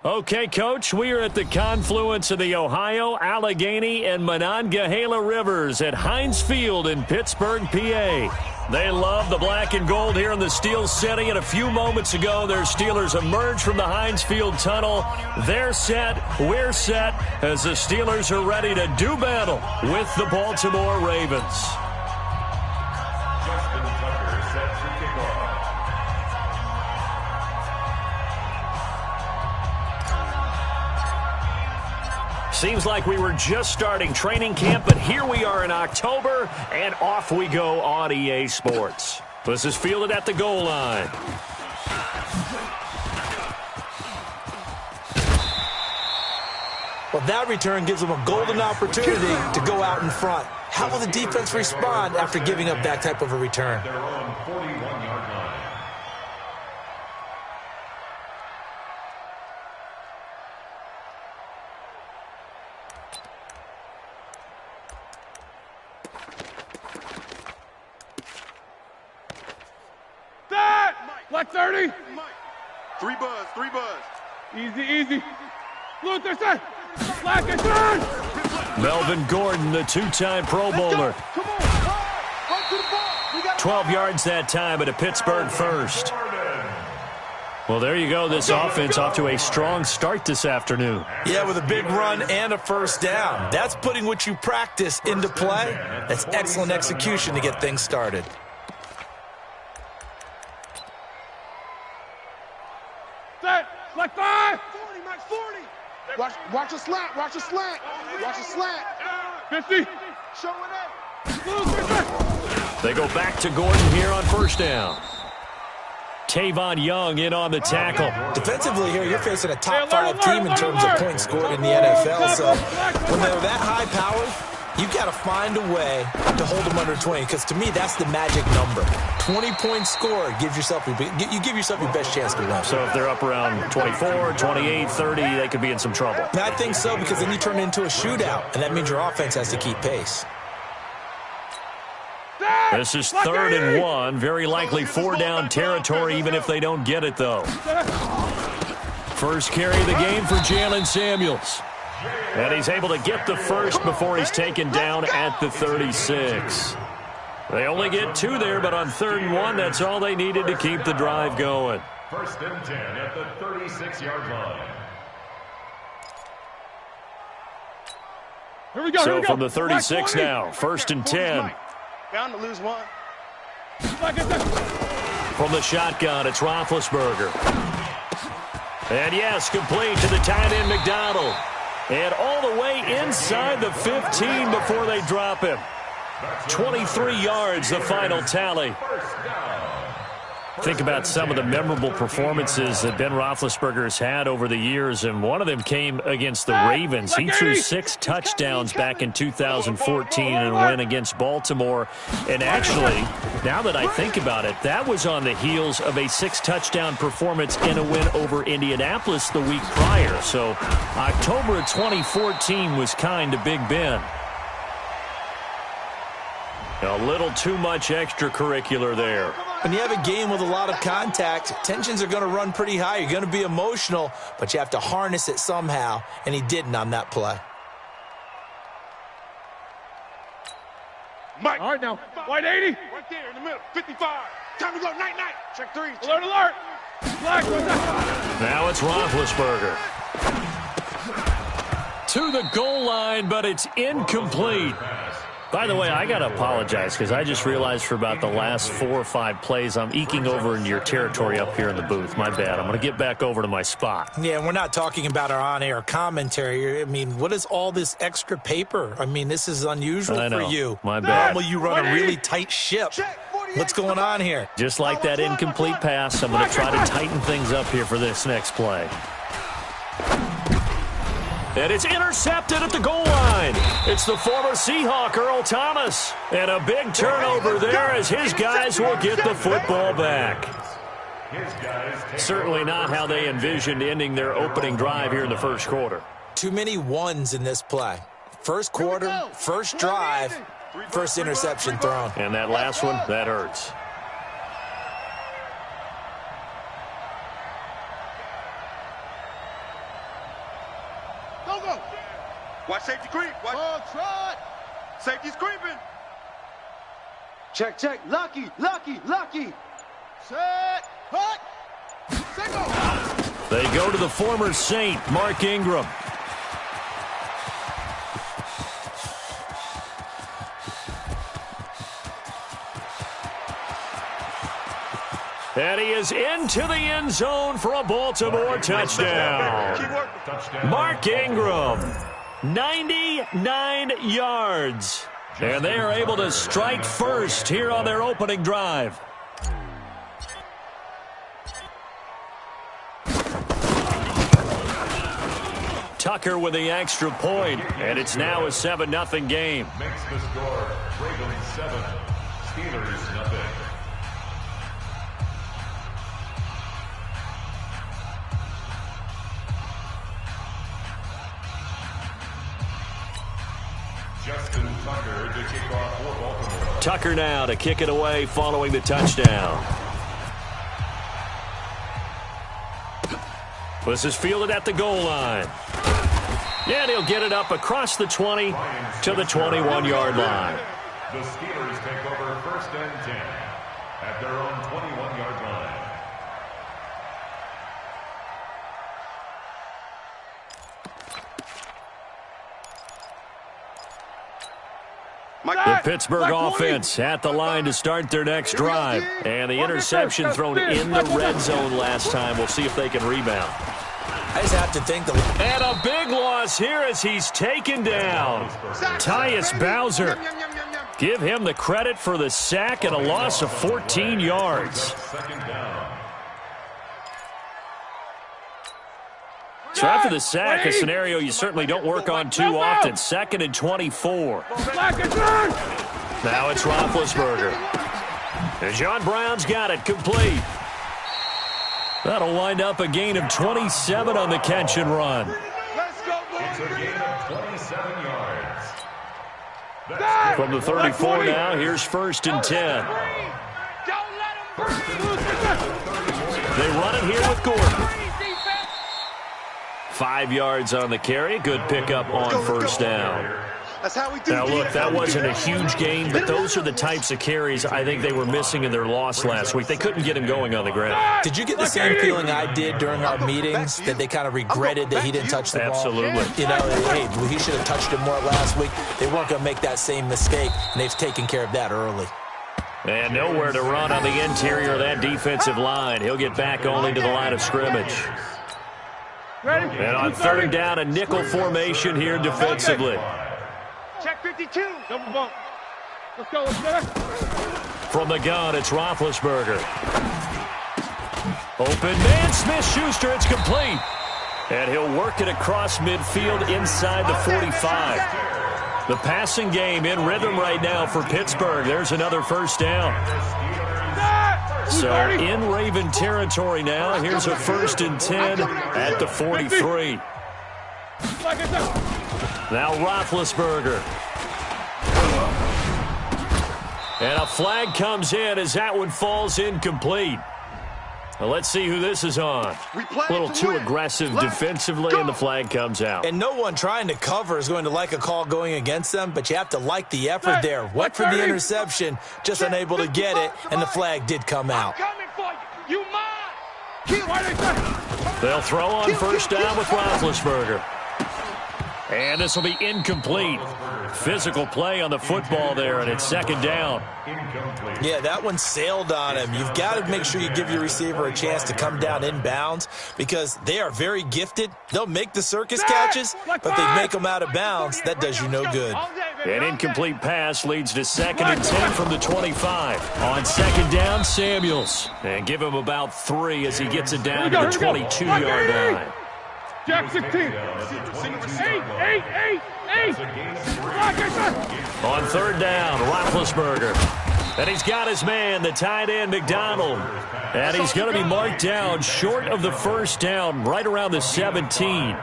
Okay, Coach, we are at the confluence of the Ohio, Allegheny, and Monongahela Rivers at Heinz Field in Pittsburgh, PA. They love the black and gold here in the Steel City, and a few moments ago, their Steelers emerged from the Heinz Field tunnel. They're set, we're set, as the Steelers are ready to do battle with the Baltimore Ravens. Seems like we were just starting training camp, but here we are in October, and off we go on EA Sports. This is fielded at the goal line. Well, that return gives them a golden opportunity to go out in front. How will the defense respond after giving up that type of a return? They're on 41-yard line. Black 30. Three buzz. Easy. Luther set. Black and turn. Melvin Gordon, the two-time Pro Bowler. 12 yards that time at a Pittsburgh first. Well, there you go. This offense off to a strong start this afternoon. Yeah, with a big run and a first down. That's putting what you practice into play. That's excellent execution to get things started. Set. Black 5. 40, Max 40. Watch a slant. 50. Showing up. Luther set. They go back to Gordon here on first down. Tavon Young in on the tackle. Defensively here, you're facing a top 5 team in terms of points scored in the NFL. So when they're that high powered, you've got to find a way to hold them under 20, because to me, that's the magic number. 20 points scored gives yourself you give yourself your best chance to win. So if they're up around 24, 28, 30, they could be in some trouble. I think so, because then you turn it into a shootout, and that means your offense has to keep pace. This is 3rd and 1. Very likely 4-down territory, even if they don't get it, though. First carry of the game for Jalen Samuels. And he's able to get the first before he's taken down at the 36. They only get 2 there, but on 3rd and 1, that's all they needed to keep the drive going. 1st and 10 at the 36-yard line. Here we go. So from the 36 now, 1st and 10. Bound to lose one. From the shotgun, it's Roethlisberger. And yes, complete to the tight end McDonald. And all the way inside the 15 before they drop him. 23 yards, the final tally. Think about some of the memorable performances that Ben Roethlisberger has had over the years, and one of them came against the Ravens. He threw 6 touchdowns back in 2014 in a win against Baltimore. And actually, now that I think about it, that was on the heels of a 6-touchdown performance in a win over Indianapolis the week prior. So October of 2014 was kind of Big Ben. A little too much extracurricular there. When you have a game with a lot of contact, tensions are going to run pretty high. You're going to be emotional, but you have to harness it somehow, and he didn't on that play. Mike. All right, now. White 80. Right there in the middle. 55. Time to go. Night. Check 3. Alert. Black, what's that? Now it's Roethlisberger. To the goal line, but it's incomplete. By the way, I got to apologize because I just realized for about the last 4 or 5 plays, I'm eking over into your territory up here in the booth. My bad. I'm going to get back over to my spot. Yeah, we're not talking about our on-air commentary. I mean, what is all this extra paper? I mean, this is unusual for you. My bad. Normally, you run a really tight ship. What's going on here? Just like that incomplete pass, I'm going to try to tighten things up here for this next play. And it's intercepted at the goal line. It's the former Seahawk, Earl Thomas. And a big turnover there as his guys will get the football back. Certainly not how they envisioned ending their opening drive here in the first quarter. Too many ones in this play. First quarter, first drive, first interception thrown. And that last one, that hurts. Safety's creeping. Check, check. Lucky, lucky, lucky. Set. Hut. Single. They go to the former Saint, Mark Ingram. And he is into the end zone for a Baltimore touchdown. Mark Ingram, 99 yards. And they are able to strike first here on their opening drive. Tucker with the extra point, and it's now a 7-0 game. Makes the score Ravens 7, Steelers nothing. Justin Tucker to kick off for Baltimore. Tucker now to kick it away following the touchdown. This is fielded at the goal line. And he'll get it up across the 20 to the 21-yard line. The Steelers take over 1st and 10 at their own 21-yard line. The Pittsburgh offense at the line to start their next drive. And the interception thrown in the red zone last time. We'll see if they can rebound. I just have to think And a big loss here as he's taken down. Tyus Bowser. Give him the credit for the sack and a loss of 14 yards. Second down. So after the sack, a scenario you certainly don't work on too often. 2nd and 24. Now it's Roethlisberger. And John Brown's got it complete. That'll wind up a gain of 27 on the catch and run. It's a gain of 27 yards. From the 34 now, here's 1st and 10. They run it here with Gordon. 5 yards on the carry. Good pickup on 1st down. That's how we do. Now, look, that wasn't a huge gain, but those are the types of carries I think they were missing in their loss last week. They couldn't get him going on the ground. Did you get the same feeling I did during our meetings, that they kind of regretted that he didn't touch the ball? Absolutely. You know, hey, he should have touched it more last week. They weren't going to make that same mistake, and they've taken care of that early. And nowhere to run on the interior of that defensive line. He'll get back only to the line of scrimmage. And on 3rd down, a nickel formation here defensively. Check 52. Double bump. Let's go, let's go. From the gun, it's Roethlisberger. Open man, Smith-Schuster, it's complete. And he'll work it across midfield inside the 45. The passing game in rhythm right now for Pittsburgh. There's another 1st down. So in Raven territory now. Here's a 1st and 10 at the 43. Now Roethlisberger. And a flag comes in as that one falls incomplete. Well, let's see who this is on. A little too aggressive defensively, and the flag comes out. And no one trying to cover is going to like a call going against them, but you have to like the effort there. Went for the interception, just unable to get it, and the flag did come out. They'll throw on 1st down with Roethlisberger. And this will be incomplete. Physical play on the football there, and it's 2nd down. Yeah, that one sailed on him. You've got to make sure you give your receiver a chance to come down inbounds because they are very gifted. They'll make the circus catches, but they make them out of bounds. That does you no good. An incomplete pass leads to 2nd and 10 from the 25. On 2nd down, Samuels. And give him about 3 as he gets it down to the 22-yard line. Jack 16. 8. On 3rd down, Roethlisberger. And he's got his man, the tight end, McDonald. And he's going to be marked down short of the 1st down, right around the 17.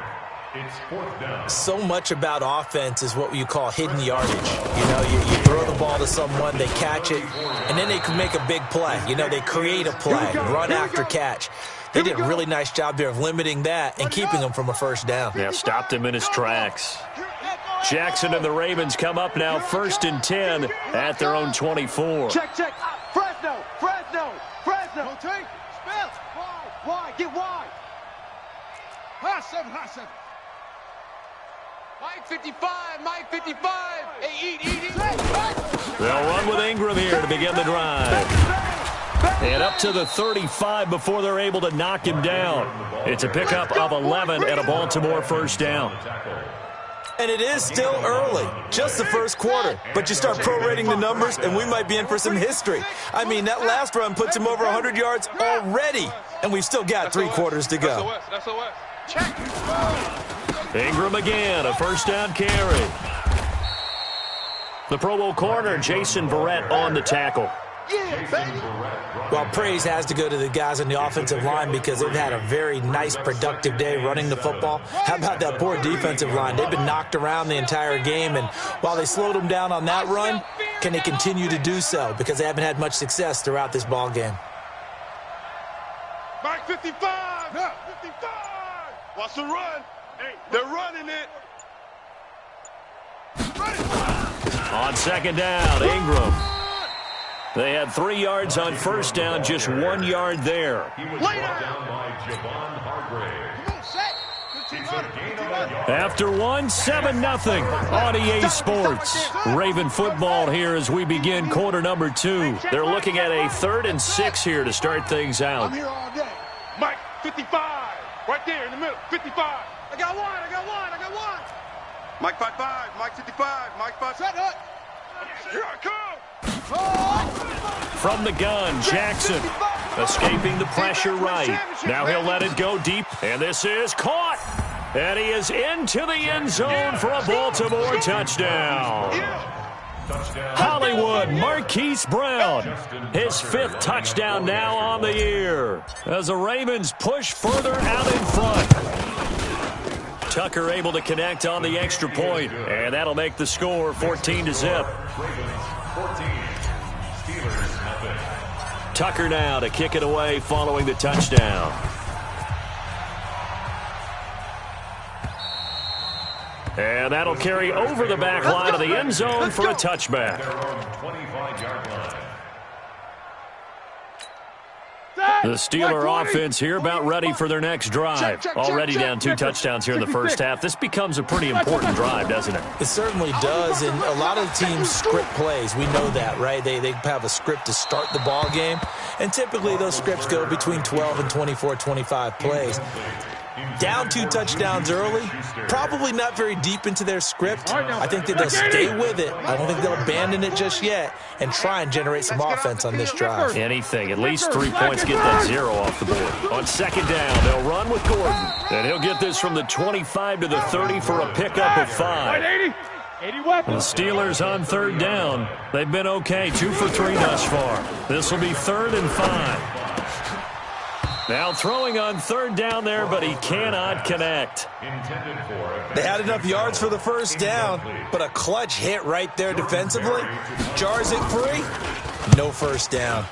So much about offense is what you call hidden yardage. You know, you throw the ball to someone, they catch it, and then they can make a big play. You know, they create a play, run after catch. They did a really nice job there of limiting that and keeping him from a 1st down. Yeah, stopped him in his tracks. Jackson and the Ravens come up now 1st and 10 at their own 24. Check. Fresno. Rotate. Spell. Wide. Get wide. High 7. Mike 55. Hey, eat. They'll run with Ingram here to begin the drive. And up to the 35 before they're able to knock him down. It's a pickup of 11 and a Baltimore first down. And it is still early, just the first quarter. But you start prorating the numbers, and we might be in for some history. I mean, that last run puts him over 100 yards already, and we've still got 3 quarters to go. That's OS. Check. Ingram again, a first down carry. The Pro Bowl corner, Jason Verrett, on the tackle. Well, praise has to go to the guys on the offensive line because they've had a very nice, productive day running the football. How about that poor defensive line? They've been knocked around the entire game, and while they slowed them down on that run, can they continue to do so? Because they haven't had much success throughout this ball game. Mike 55. 55. Watch the run. They're running it. On second down, Ingram. They had 3 yards on first down, just 1 yard there. He was brought down by Javon Hargrave. After 1, 7-0 on EA Sports. Raven football here as we begin quarter number 2. They're looking at a 3rd and 6 here to start things out. I'm here all day. Mike 55. Right there in the middle. 55. I got one. Mike 55. Mike 55. Mike 5. Set up. Here I come. From the gun, Jackson escaping the pressure right. Now he'll let it go deep, and this is caught. And he is into the end zone for a Baltimore touchdown. Hollywood Marquise Brown, his 5th touchdown now on the year, as the Ravens push further out in front. Tucker able to connect on the extra point, and that'll make the score 14-0. Tucker now to kick it away following the touchdown. And that'll carry over the back line of the end zone for a touchback. The Steeler offense here about ready for their next drive. Already down 2 touchdowns here in the first half. This becomes a pretty important drive, doesn't it? It certainly does, and a lot of the teams script plays. We know that, right? They have a script to start the ball game, and typically those scripts go between 12 and 24, 25 plays. Down 2 touchdowns early, probably not very deep into their script. I think that they'll stay with it. I don't think they'll abandon it just yet and try and generate some offense on this drive. Anything, at least 3 points, get that 0 off the board. On second down, they'll run with Gordon. And he'll get this from the 25 to the 30 for a pickup of 5. 80 The weapons. Steelers on 3rd down. They've been okay, 2 for 3 thus far. This will be 3rd and 5. Now throwing on 3rd down there, but he cannot connect. They had enough yards for the first down, but a clutch hit right there defensively. Jars it free, no first down.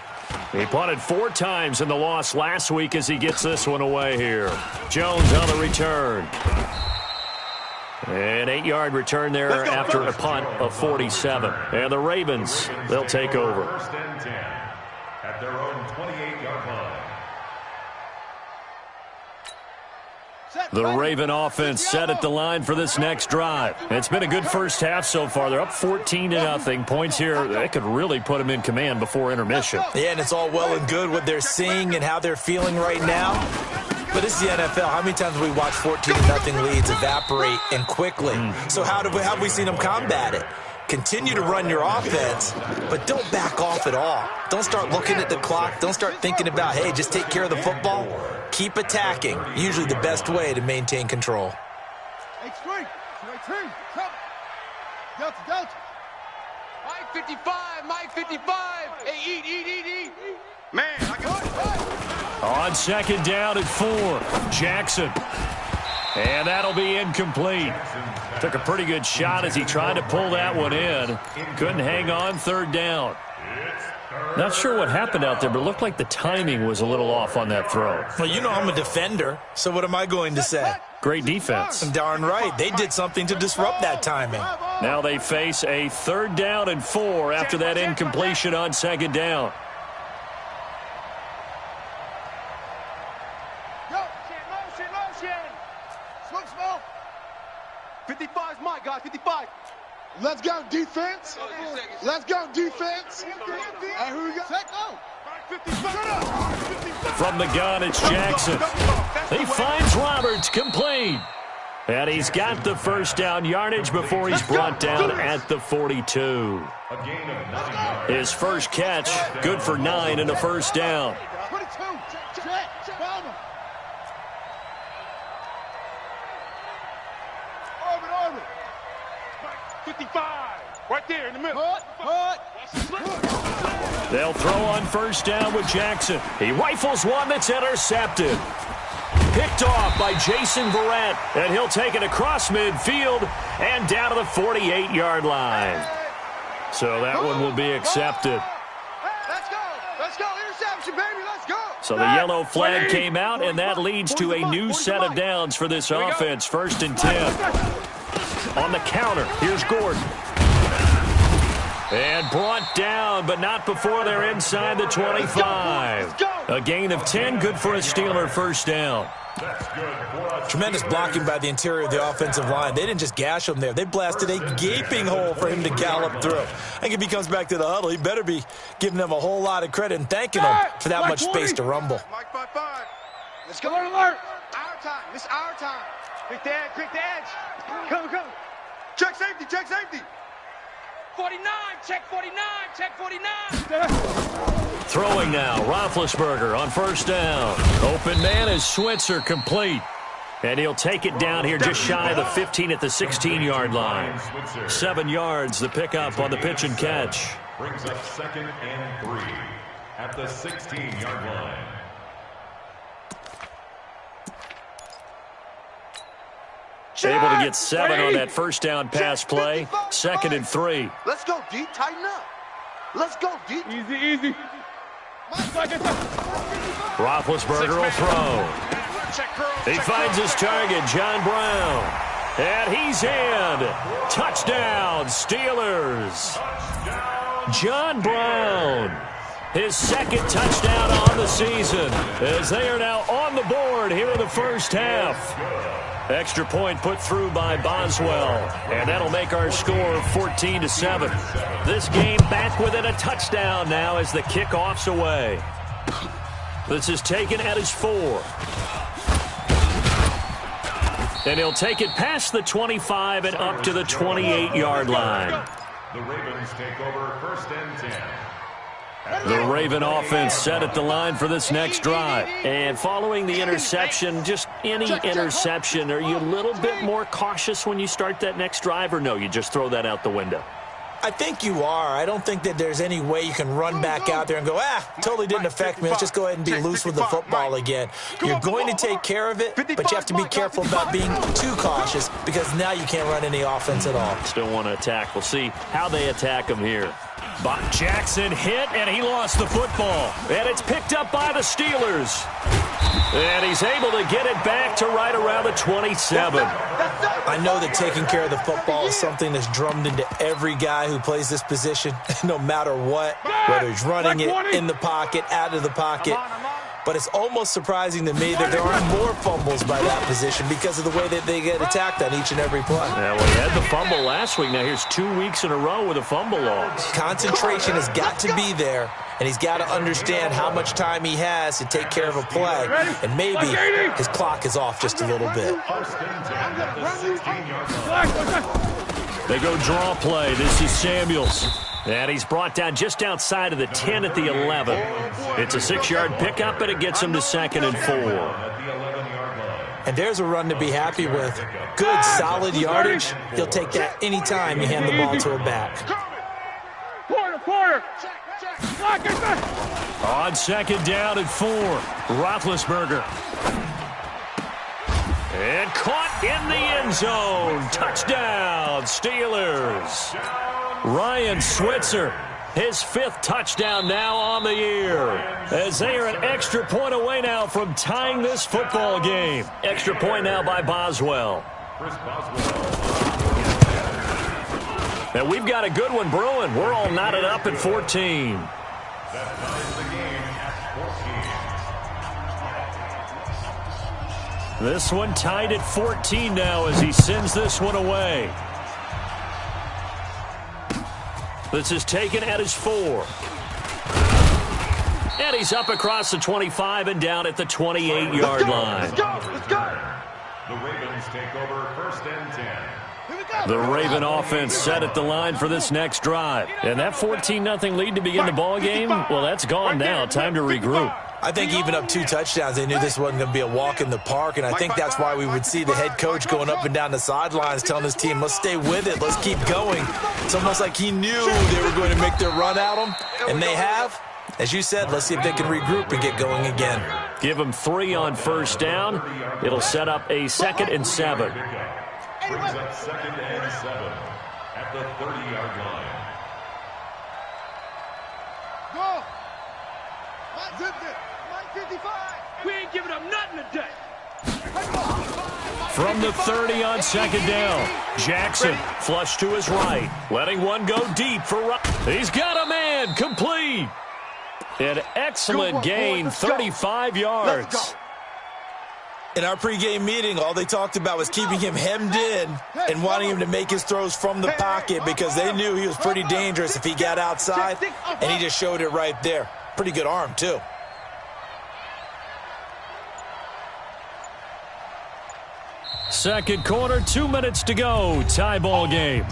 He punted 4 times in the loss last week as he gets this one away here. Jones on the return. An 8-yard return there after a punt of 47. And the Ravens, they'll take over. 1st and 10 at their own 28-yard line. The Raven offense set at the line for this next drive. It's been a good first half so far. They're up 14-0. Points here, they could really put them in command before intermission. Yeah, and it's all well and good what they're seeing and how they're feeling right now. But this is the NFL. How many times have we watched 14-0 leads evaporate and quickly? So how have we seen them combat it? Continue to run your offense, but don't back off at all. Don't start looking at the clock. Don't start thinking about, hey, just take care of the football. Keep attacking. Usually the best way to maintain control. Extreme. Come. Delta. Mike 55. Hey, eat. Man, I got it. On second down at 4, Jackson. And that'll be incomplete. Took a pretty good shot as he tried to pull that one in. Couldn't hang on 3rd down. Not sure what happened out there, but it looked like the timing was a little off on that throw. Well, you know I'm a defender, so what am I going to say? Great defense. Darn right. They did something to disrupt that timing. Now they face a 3rd down and 4 after that incompletion on 2nd down. Smoke. 55 is Mike, guys. 55. Let's go, defense. Let's go, defense. And who we got? From the gun, it's Jackson. He finds Roberts, complete. And he's got the 1st down yardage before he's brought down at the 42. His first catch, good for 9 and a 1st down. 22. Check. Orbit. 55. Right there in the middle. They'll throw on 1st down with Jackson. He rifles one that's intercepted. Picked off by Jason Verrett, and he'll take it across midfield and down to the 48-yard line. So that one will be accepted. Let's go. Interception, baby. Let's go. So the yellow flag came out, and that leads to a new set of downs for this offense. 1st and 10. On the counter, here's Gordon. And brought down, but not before they're inside the 25. A gain of 10, good for a Steeler 1st down. Tremendous blocking by the interior of the offensive line. They didn't just gash him there. They blasted a gaping hole for him to gallop through. I think if he comes back to the huddle, he better be giving them a whole lot of credit and thanking them for that much space to rumble. Mike 5-5. Let's go. Alert. Our time. This is our time. Quick the edge. Come. Check safety. 49. Check 49. Throwing now, Roethlisberger on 1st down. Open man is Switzer, complete. And he'll take it down here just shy of the 15 at the 16-yard line. 7 yards, the pickup on the pitch and catch. Brings up 2nd and 3 at the 16-yard line. Able to get 7 on that 1st down pass play. 2nd and 3. Let's go, D. Tighten up. Let's go, D. Easy. Roethlisberger will throw. He finds his target, John Brown. And he's in. Touchdown, Steelers. John Brown. His 2nd touchdown on the season as they are now on the board here in the 1st half. Extra point put through by Boswell, and that'll make our score 14-7. This game back within a touchdown now as the kickoff's away. This is taken at his 4. And he'll take it past the 25 and up to the 28-yard line. The Ravens take over 1st and 10. The Raven offense set at the line for this next drive. And following the interception, just any interception, are you a little bit more cautious when you start that next drive, or no, you just throw that out the window? I think you are. I don't think that there's any way you can run back out there and go, totally didn't affect me. Let's just go ahead and be loose with the football again. You're going to take care of it, but you have to be careful about being too cautious because now you can't run any offense at all. Still want to attack. We'll see how they attack him here. But Jackson hit, and he lost the football. And it's picked up by the Steelers. And he's able to get it back to right around the 27. I know that taking care of the football is something that's drummed into every guy who plays this position, no matter what, whether he's running it in the pocket, out of the pocket. But it's almost surprising to me that there aren't more fumbles by that position because of the way that they get attacked on each and every play. Yeah, well, he had the fumble last week. Now here's 2 weeks in a row with a fumble loss. Concentration has got to be there, and he's got to understand how much time he has to take care of a play. And maybe his clock is off just a little bit. They go draw play. This is Samuels. And he's brought down just outside of the 10 at the 11. It's a 6-yard pickup, and it gets him to 2nd and 4. And there's a run to be happy with. Good, solid yardage. He'll take that any time you hand the ball to a back. Quarter. On 2nd down and 4, Roethlisberger. And caught in the end zone. Touchdown, Steelers. Ryan Switzer His 5th touchdown now on the year, as they are an extra point away now from tying this football game. Extra point now by Boswell. And we've got a good one brewing. We're all knotted up at 14. That ties the game at 14. This one tied at 14 now as he sends this one away. This is taken at his 4. And he's up across the 25 and down at the 28-yard line. Let's go. Let's go. The Ravens take over 1st and 10. The Raven offense set at the line for this next drive. And that 14-0 lead to begin the ball game, well, that's gone now. Time to regroup. I think even up 2 touchdowns, they knew this wasn't going to be a walk in the park, and I think that's why we would see the head coach going up and down the sidelines telling his team, let's stay with it, let's keep going. It's almost like he knew they were going to make their run at him, and they have. As you said, let's see if they can regroup and get going again. Give them 3 on 1st down. It'll set up a 2nd and 7. Brings up 2nd and 7 at the 30-yard line. Go. Zip it. 55. We ain't giving up nothing today. From the 30 on 2nd down, Jackson flush to his right, letting one go deep for right. He's got a man, complete. An excellent gain, 35 yards. In our pregame meeting, all they talked about was keeping him hemmed in and wanting him to make his throws from the pocket because they knew he was pretty dangerous if he got outside, and he just showed it right there. Pretty good arm, too. Second quarter, 2 minutes to go. Tie ball game.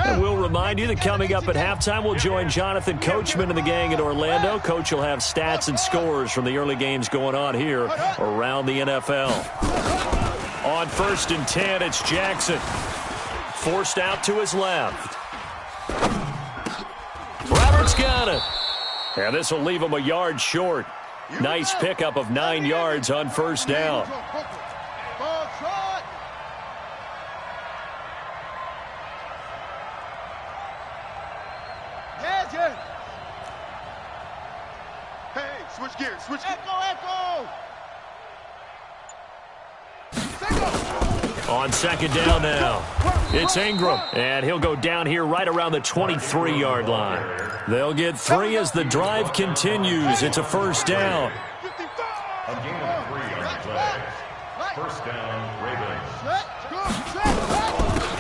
And we'll remind you that coming up at halftime, we'll join Jonathan Coachman and the gang in Orlando. Coach will have stats and scores from the early games going on here around the NFL. On 1st and 10, it's Jackson. Forced out to his left. Roberts got it. And this will leave him a yard short. Nice pickup of 9 yards on 1st down. Hey, switch gears. Switch gears. Echo. On 2nd down now, it's Ingram, and he'll go down here right around the 23-yard line. They'll get 3 as the drive continues. It's a 1st down. A gain of 3 on the play. 1st down, Ravens.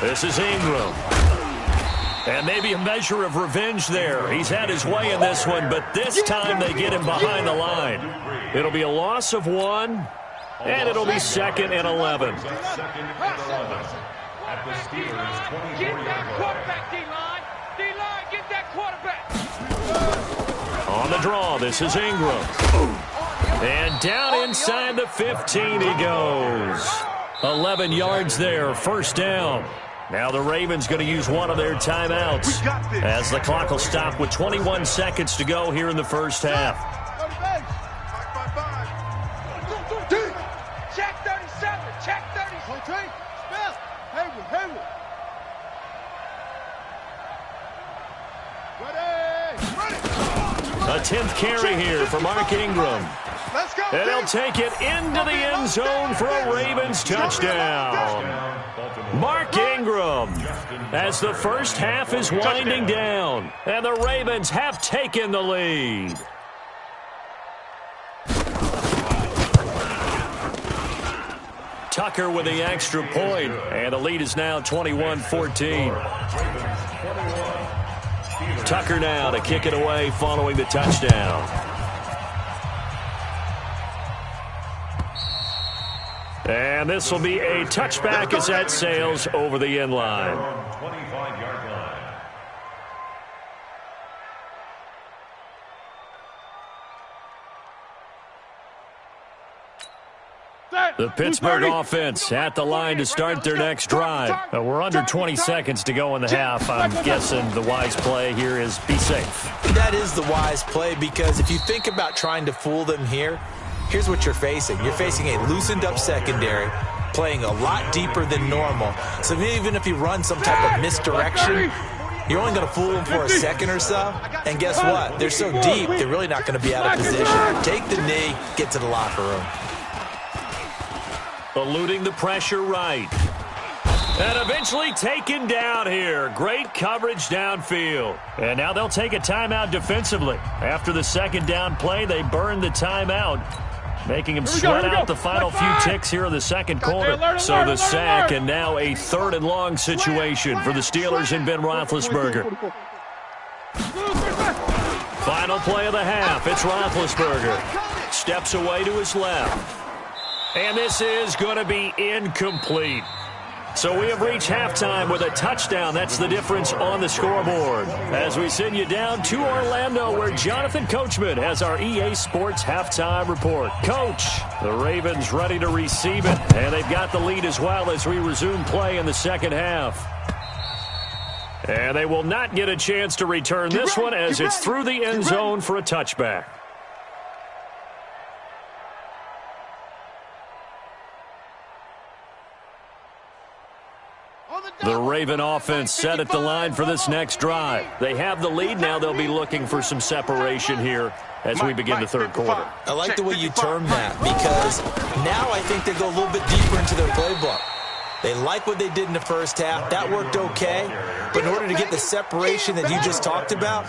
This is Ingram. And maybe a measure of revenge there. He's had his way in this one, but this time they get him behind the line. It'll be a loss of 1. And it'll be 2nd and 11. 2nd and 11 at the Steelers' 24-yard Get that line. quarterback, D-line. D-line, get that quarterback. On the draw, this is Ingram. And down inside the 15 he goes. 11 yards there, 1st down. Now the Ravens going to use one of their timeouts as the clock will stop with 21 seconds to go here in the 1st half. Check 37. Check 37. Hayward. Ready. A 10th carry here for Mark Ingram. Let's go. And he'll take it into the end zone for a Ravens touchdown. Mark Ingram, as the 1st half is winding down, and the Ravens have taken the lead. Tucker with the extra point, and the lead is now 21-14. Tucker now to kick it away following the touchdown. And this will be a touchback as that sails over the end line. 25-yard line. The Pittsburgh offense at the line to start their next drive. We're under 20 seconds to go in the half. I'm guessing the wise play here is be safe. That is the wise play because if you think about trying to fool them here, here's what you're facing. You're facing a loosened up secondary, playing a lot deeper than normal. So even if you run some type of misdirection, You're only going to fool them for a second or so, and guess what? They're so deep, they're really not going to be out of position. Take the knee, get to the locker room. Eluding the pressure right. And eventually taken down here. Great coverage downfield. And now they'll take a timeout defensively. After the second down play, they burn the timeout, making him sweat out the final few ticks here in the second quarter. So the sack, and now a 3rd and long situation for the Steelers and Ben Roethlisberger. Final play of the half. It's Roethlisberger. Steps away to his left. And this is going to be incomplete. So we have reached halftime with a touchdown. That's the difference on the scoreboard. As we send you down to Orlando, where Jonathan Coachman has our EA Sports halftime report. Coach, the Ravens ready to receive it, and they've got the lead as well as we resume play in the second half. And they will not get a chance to return this one as it's through the end zone for a touchback. The Raven offense set at the line for this next drive. They have the lead. Now they'll be looking for some separation here as we begin the third quarter. I like the way you term that, because now I think they go a little bit deeper into their playbook. They like what they did in the first half. That worked okay. But in order to get the separation that you just talked about,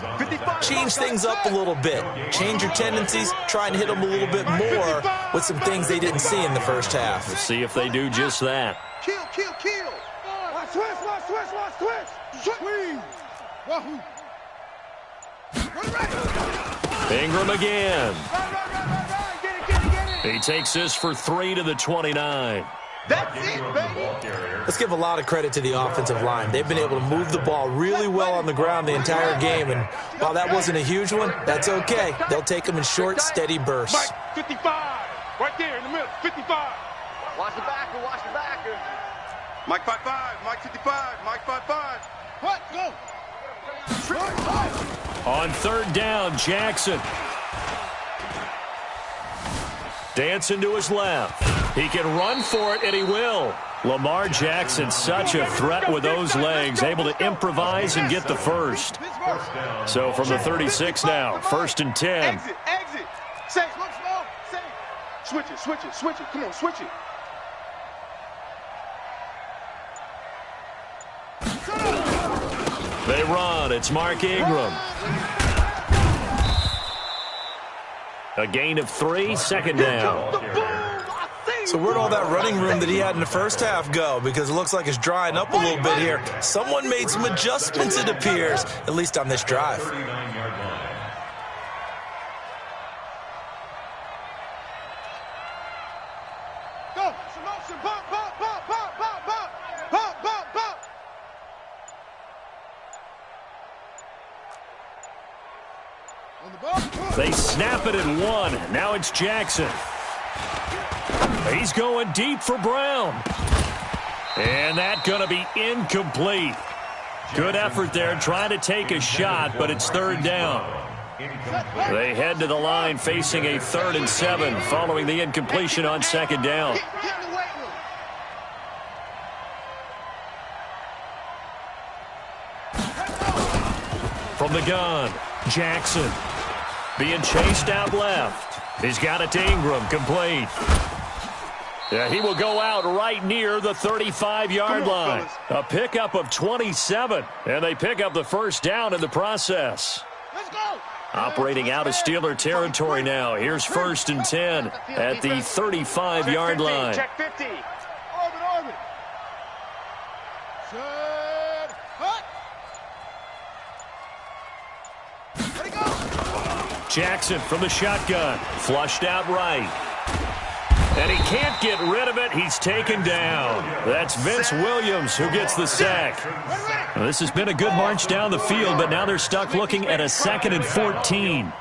change things up a little bit. Change your tendencies. Try and hit them a little bit more with some things they didn't see in the first half. We'll see if they do just that. Kill. Watch twist. Wahoo. Ingram again. Right. Get it. He takes this for 3 to the 29. That's it, baby. Let's give a lot of credit to the offensive line. They've been able to move the ball really well on the ground the entire game, and while that wasn't a huge one, that's okay. They'll take them in short, steady bursts. Mike, 55. Right there in the middle, 55. Watch the backer. Mike 5-5, Mike 55, Mike 5-5. What? Go. On 3rd down, Jackson. Dancing to his left. He can run for it, and he will. Lamar Jackson, such a threat with those legs, able to improvise and get the first. So from the 36 now, 1st and 10. Exit. Say, switch it. Come on, switch it. They run. It's Mark Ingram. A gain of 3, 2nd down. So where'd all that running room that he had in the first half go? Because it looks like it's drying up a little bit here. Someone made some adjustments, it appears, at least on this drive. Go. Motion. Bump. They snap it at 1. Now it's Jackson. He's going deep for Brown. And that's going to be incomplete. Good effort there trying to take a shot, but it's 3rd down. They head to the line facing a 3rd and 7 following the incompletion on 2nd down. From the gun, Jackson being chased out left. He's got it to Ingram, complete. Yeah, he will go out right near the 35-yard line. A pickup of 27, and they pick up the 1st down in the process. Let's go. Operating out of Steeler territory now. Here's 1st and 10 at the 35-yard line. Check 50. Orbit. Set. Hut. Let it go. Jackson from the shotgun. Flushed out right. And he can't get rid of it. He's taken down. That's Vince Williams who gets the sack. Well, this has been a good march down the field, but now they're stuck looking at a 2nd and 14.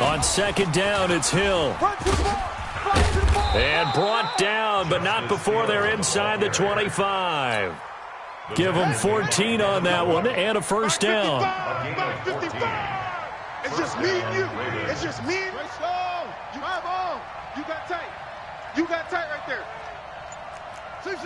On 2nd down, it's Hill. And brought down, but not before they're inside the 25. Give them 14 on that one and a 1st down. It's just me and you. It's just me and you. Drive on. You got tight. You got tight right there. 6.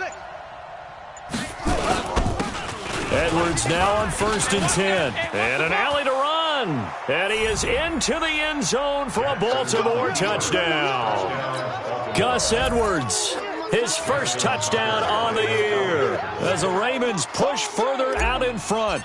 Edwards now on 1st and 10. And an alley to run. And he is into the end zone for a Baltimore touchdown. Gus Edwards, his first touchdown on the year as the Ravens push further out in front.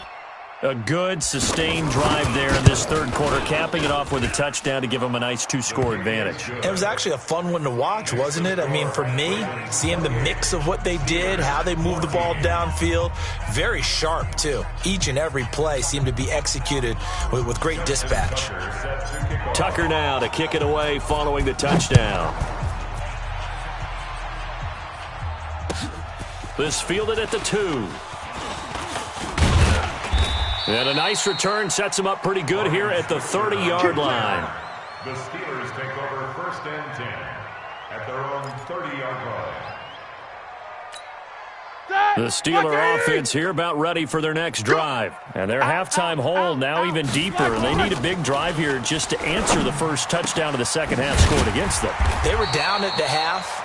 A good, sustained drive there in this third quarter, capping it off with a touchdown to give them a nice 2-score advantage. It was actually a fun one to watch, wasn't it? I mean, for me, seeing the mix of what they did, how they moved the ball downfield, very sharp, too. Each and every play seemed to be executed with great dispatch. Tucker now to kick it away following the touchdown. This fielded at the 2. And a nice return sets him up pretty good here at the 30-yard line. The Steelers take over 1st and 10 at their own 30-yard line. The Steeler offense here about ready for their next drive. And their halftime hole now even deeper. And they need a big drive here just to answer the first touchdown of the second half scored against them. They were down at the half.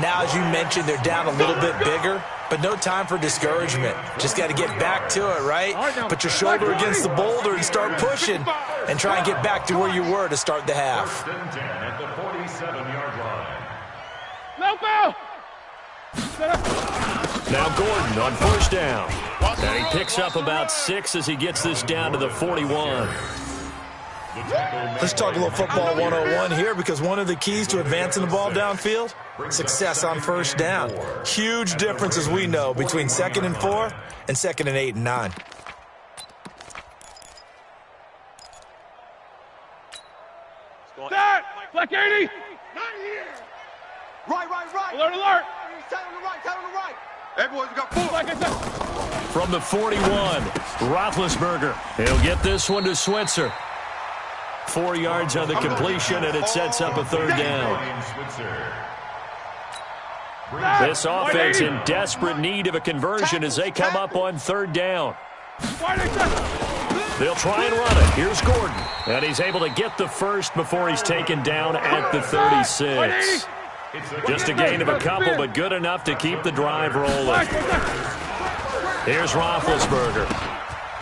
Now, as you mentioned, they're down a little bit bigger. But no time for discouragement. Just got to get back to it, right? Put your shoulder against the boulder and start pushing and try and get back to where you were to start the half. 1st and 10 at the 47-yard line. Now Gordon on 1st down. And he picks up about 6 as he gets this down to the 41. Let's talk a little football 101 here, because one of the keys to advancing the ball downfield, success on 1st down. Huge difference, as we know, between 2nd and 4 and 2nd and 8 and 9. Start! Black 80! Not here. Right. Alert, alert! Tell him to right. Everyone's got 4. Like I said. From the 41, Roethlisberger. He'll get this one to Switzer. 4 yards on the completion, and it sets up a 3rd down. This offense in desperate need of a conversion as they come up on 3rd down. They'll try and run it. Here's Gordon. And he's able to get the first before he's taken down at the 36. Just a gain of a couple, but good enough to keep the drive rolling. Here's Roethlisberger.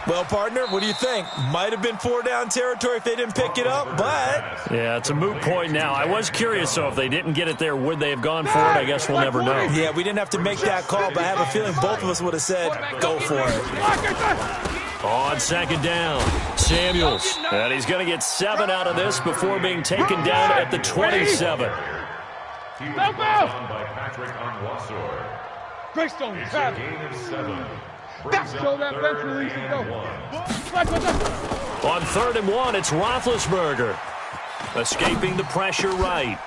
Well, partner, what do you think? Might have been 4-down territory if they didn't pick it up, but... Yeah, it's a moot point now. I was curious, so if they didn't get it there, would they have gone for it? I guess we'll never know. Yeah, we didn't have to make that call, but I have a feeling both of us would have said, go for it. On 2nd down, Samuels. And he's going to get 7 out of this before being taken down at the 27. He was brought down by Patrick Onwuasor. Greystone, It's a gain of 7. Brings show up that 3rd bench release and go. and 1. On 3rd and 1, it's Roethlisberger. Escaping the pressure right.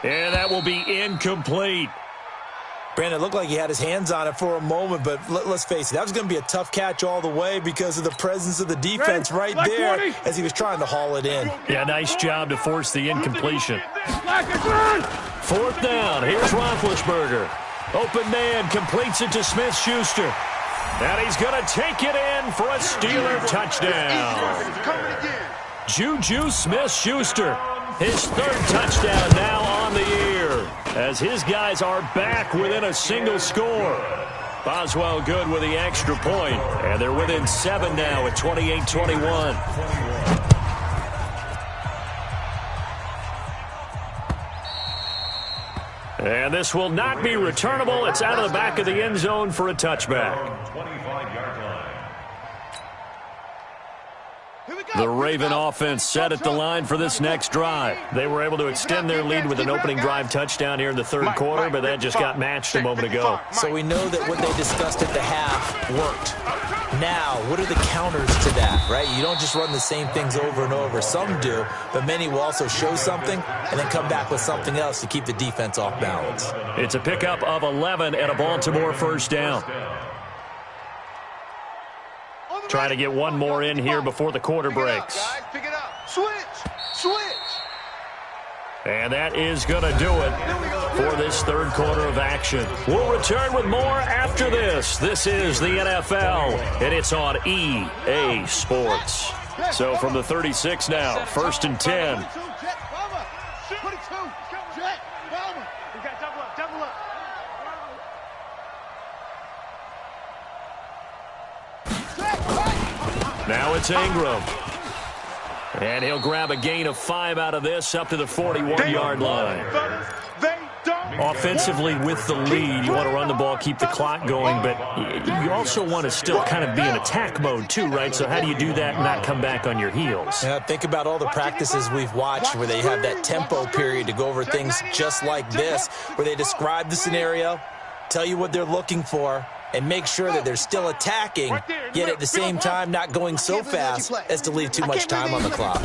And that will be incomplete. Brandon, it looked like he had his hands on it for a moment, but let's face it, that was going to be a tough catch all the way because of the presence of the defense right there as he was trying to haul it in. Yeah, nice job to force the incompletion. 4th down, here's Roethlisberger. Open man completes it to Smith-Schuster. And he's going to take it in for a Steeler touchdown. Juju Smith-Schuster, his 3rd touchdown now on the year, as his guys are back within a single score. Boswell good with the extra point, and they're within 7 now at 28-21. And this will not be returnable. It's out of the back of the end zone for a touchback. 25-yard line. The Raven offense set at the line for this next drive. They were able to extend their lead with an opening drive touchdown here in the 3rd quarter, but that just got matched a moment ago. So we know that what they discussed at the half worked. Now, what are the counters to that, right? You don't just run the same things over and over. Some do, but many will also show something and then come back with something else to keep the defense off balance. It's a pickup of 11 and a Baltimore 1st down. Trying to get one more in here before the quarter breaks. Pick it up. Switch. And that is going to do it for this 3rd quarter of action. We'll return with more after this. This is the NFL, and it's on EA Sports. So from the 36 now, 1st and 10. Now it's Ingram. And he'll grab a gain of 5 out of this up to the 41-yard line. Offensively with the lead, you want to run the ball, keep the clock going, but you also want to still kind of be in attack mode too, right? So how do you do that and not come back on your heels? Yeah, think about all the practices we've watched where they have that tempo period to go over things just like this, where they describe the scenario, tell you what they're looking for, and make sure that they're still attacking, yet at the same time not going so fast as to leave too much time on the clock.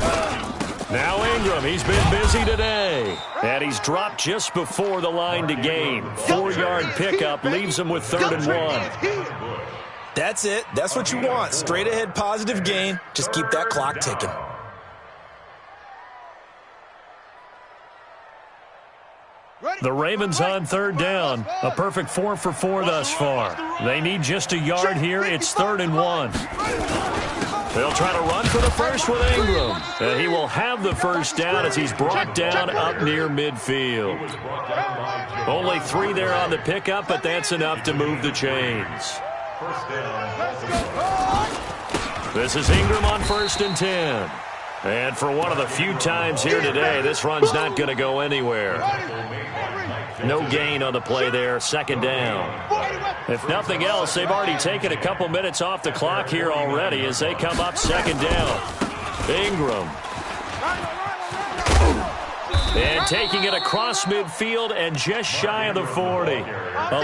Now Ingram, he's been busy today. And he's dropped just before the line to gain. 4-yard pickup leaves him with 3rd and 1. That's it. That's what you want. Straight ahead positive gain. Just keep that clock ticking. The Ravens on 3rd down. A perfect 4 for 4 thus far. They need just a yard here. It's 3rd and 1. They'll try to run for the first with Ingram. And he will have the first down as he's brought down up near midfield. Only 3 there on the pickup, but that's enough to move the chains. This is Ingram on 1st and 10. And for one of the few times here today, this run's not going to go anywhere. No gain on the play there, 2nd down. If nothing else, they've already taken a couple minutes off the clock here already as they come up 2nd down. Ingram. And taking it across midfield and just shy of the 40.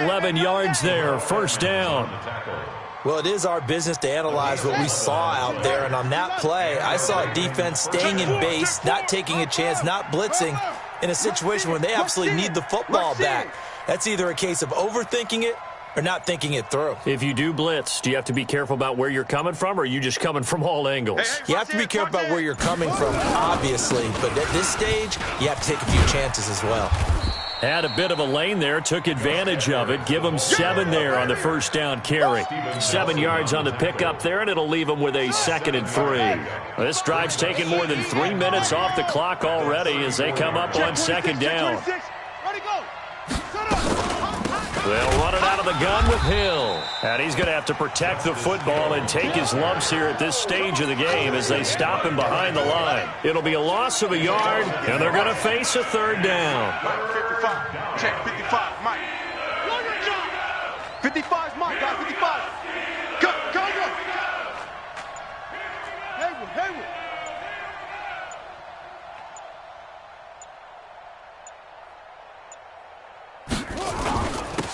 11 yards there, 1st down. Well, it is our business to analyze what we saw out there, and on that play, I saw a defense staying in base, not taking a chance, not blitzing, in a situation where they absolutely need the football back. That's either a case of overthinking it or not thinking it through. If you do blitz, do you have to be careful about where you're coming from, or are you just coming from all angles? You have to be careful about where you're coming from, obviously, but at this stage, you have to take a few chances as well. Had a bit of a lane there, took advantage of it. Give him 7 there on the 1st down carry. 7 yards on the pickup there, and it'll leave him with a 2nd and 3. This drive's taken more than 3 minutes off the clock already as they come up on 2nd down. They'll run it out of the gun with Hill. And he's going to have to protect the football and take his lumps here at this stage of the game as they stop him behind the line. It'll be a loss of a yard, and they're going to face a 3rd down. 55. Check 55, Mike. 55 is Mike, guys. 55. Go, go, go. Hayward.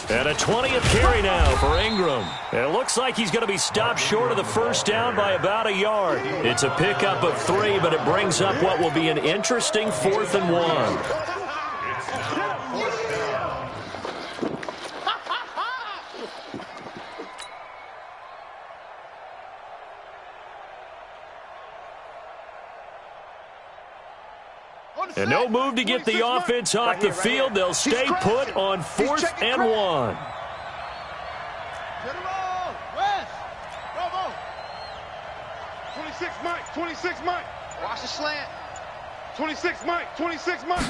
And a 20th carry now for Ingram. It looks like he's going to be stopped short of the 1st down by about a yard. It's a pickup of 3, but it brings up what will be an interesting 4th and 1. And no move to get the offense off the field. They'll stay put on 4th and 1. 26 Mike, 26 Mike. Watch the slant. 26 Mike, 26 Mike.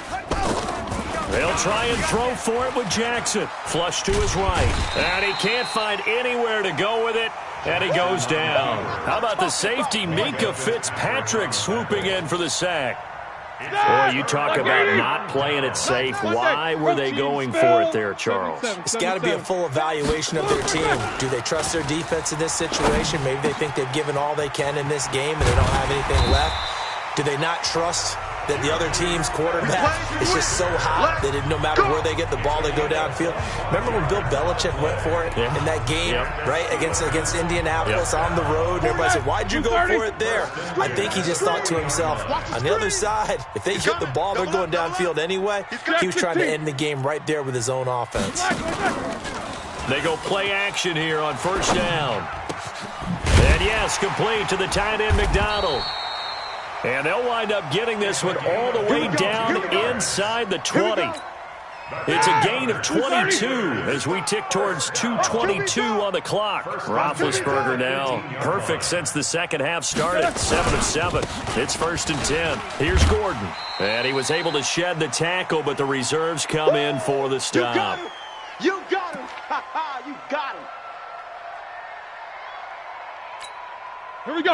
They'll try and throw for it with Jackson. Flush to his right. And he can't find anywhere to go with it. And he goes down. How about the safety, Minka Fitzpatrick, swooping in for the sack. Boy, you talk about not playing it safe. Why were they going for it there, Charles? It's got to be a full evaluation of their team. Do they trust their defense in this situation? Maybe they think they've given all they can in this game and they don't have anything left. Do they not trust that the other team's quarterback is just so hot that no matter where they get the ball, they go downfield? Remember when Bill Belichick went for it in that game, right, against Indianapolis on the road? And everybody said, why'd you go for it there? I think he just thought to himself, on the other side, if they get the ball, they're going downfield anyway. He was trying to end the game right there with his own offense. They go play action here on 1st down. And yes, complete to the tight end, McDonald. And they'll wind up getting this one all the way down inside the 20. It's a gain of 22 as we tick towards 2:22 on the clock. Roethlisberger now perfect since the second half started. 7 of 7. It's 1st and 10. Here's Gordon. And he was able to shed the tackle, but the reserves come in for the stop. You got him. You got him.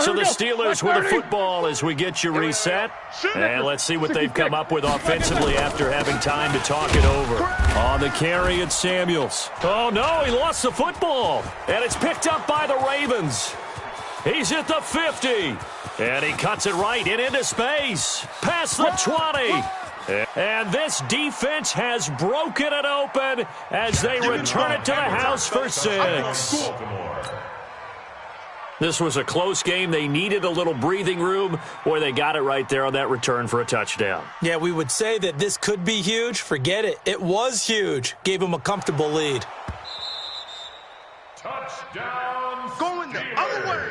So the Steelers with the football as we get you reset. And let's see what they've come up with offensively after having time to talk it over. On the carry, it's Samuels. Oh, no, he lost the football. And it's picked up by the Ravens. He's at the 50. And he cuts it right into space. Past the 20. And this defense has broken it open as they return it to the house for 6. This was a close game. They needed a little breathing room, or they got it right there on that return for a touchdown. Yeah, we would say that this could be huge. Forget it. It was huge. Gave them a comfortable lead. Touchdown. Going the other way.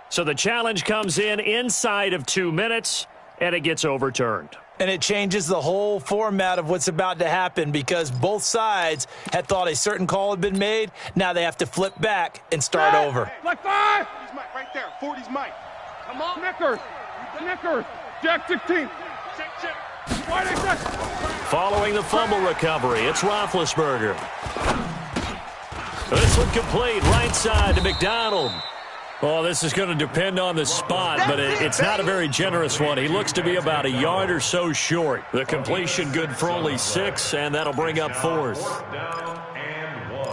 So the challenge comes in inside of 2 minutes, and it gets overturned. And it changes the whole format of what's about to happen because both sides had thought a certain call had been made. Now they have to flip back and start over. Like 5. 40's Mike right there. 40's Mike. Come on. Knickers. Jack 16. Check. Wide exit. Following the fumble recovery, it's Roethlisberger. This one complete, right side to McDonald. Well, this is going to depend on the spot, but it's not a very generous one. He looks to be about a yard or so short. The completion good for only 6, and that'll bring up 4th. Down and 1.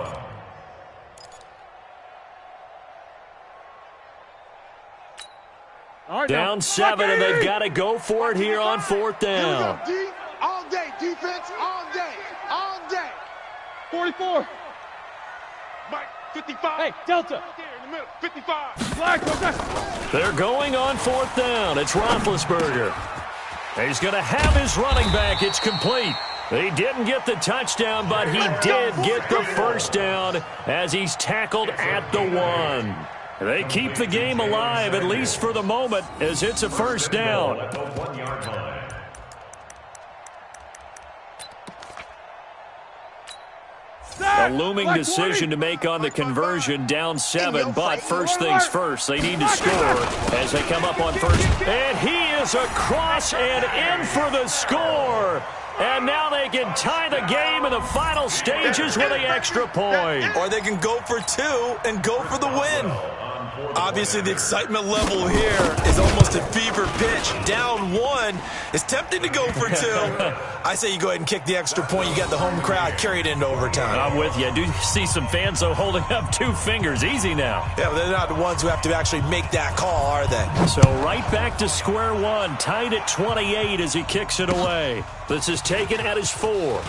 All right, Down now. 7, and they've got to go for it here on 4th down. Here we go, D. All day. Defense all day. All day. 44. Mike, 55. Hey, Delta. Right there in the middle. 55. Flag, okay. They're going on 4th down. It's Roethlisberger. He's going to have his running back. It's complete. He didn't get the touchdown, but he did get the first down as he's tackled at the 1. They keep the game alive, at least for the moment, as it's a first down. At the 1-yard line. A looming decision to make on the conversion, down 7, but first things first, they need to score as they come up on first. And he is across and in for the score. And now they can tie the game in the final stages with the extra point. Or they can go for 2 and go for the win. Obviously, the excitement level here is almost at fever pitch. Down 1. It's tempting to go for 2. I say you go ahead and kick the extra point. You got the home crowd carried into overtime. I'm with you. I do see some fans, though, holding up 2 fingers. Easy now. Yeah, but they're not the ones who have to actually make that call, are they? So right back to square one, tied at 28 as he kicks it away. This is taken at his 4.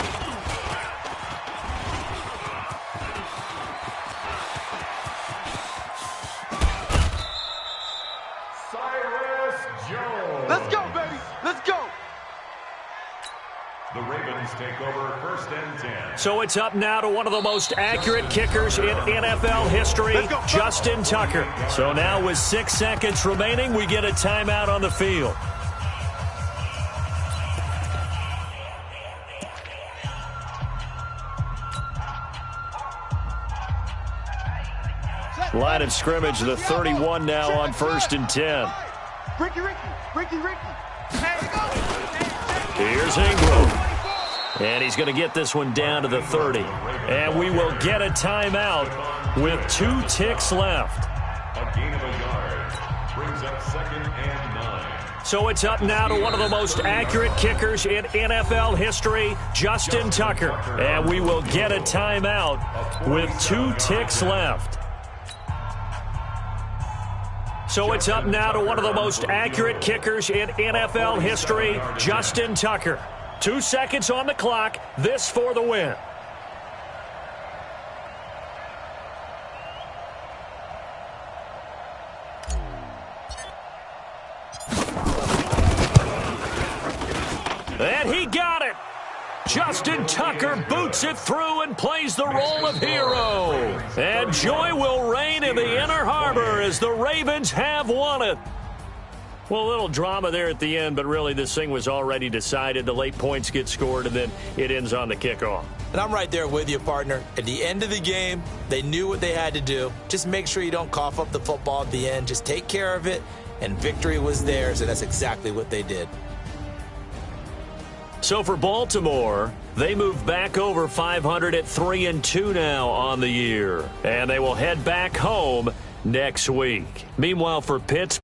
Let's go, baby. Let's go. The Ravens take over 1st and 10. So it's up now to one of the most accurate kickers in NFL history, Justin Tucker. So now with 6 seconds remaining, we get a timeout on the field. Line of scrimmage, the 31 now on 1st and 10. Ricky. Here's Ingram. And he's going to get this one down to the 30. And we will get a timeout with 2 ticks left. A gain of a yard brings up 2nd and 9. So it's up now to one of the most accurate kickers in NFL history, Justin Tucker. And we will get a timeout with 2 ticks left. So it's up now to one of the most accurate kickers in NFL history, Justin Tucker. 2 seconds on the clock. This for the win. And he got it. Justin Tucker boots it through and plays the role of hero. And joy will reign in the Inner Harbor as the Ravens have won it. Well, a little drama there at the end, but really this thing was already decided. The late points get scored, and then it ends on the kickoff. And I'm right there with you, partner. At the end of the game, they knew what they had to do. Just make sure you don't cough up the football at the end. Just take care of it, and victory was theirs, and that's exactly what they did. So for Baltimore, They move back over 500 at 3-2 now on the year. And they will head back home next week. Meanwhile, for Pittsburgh,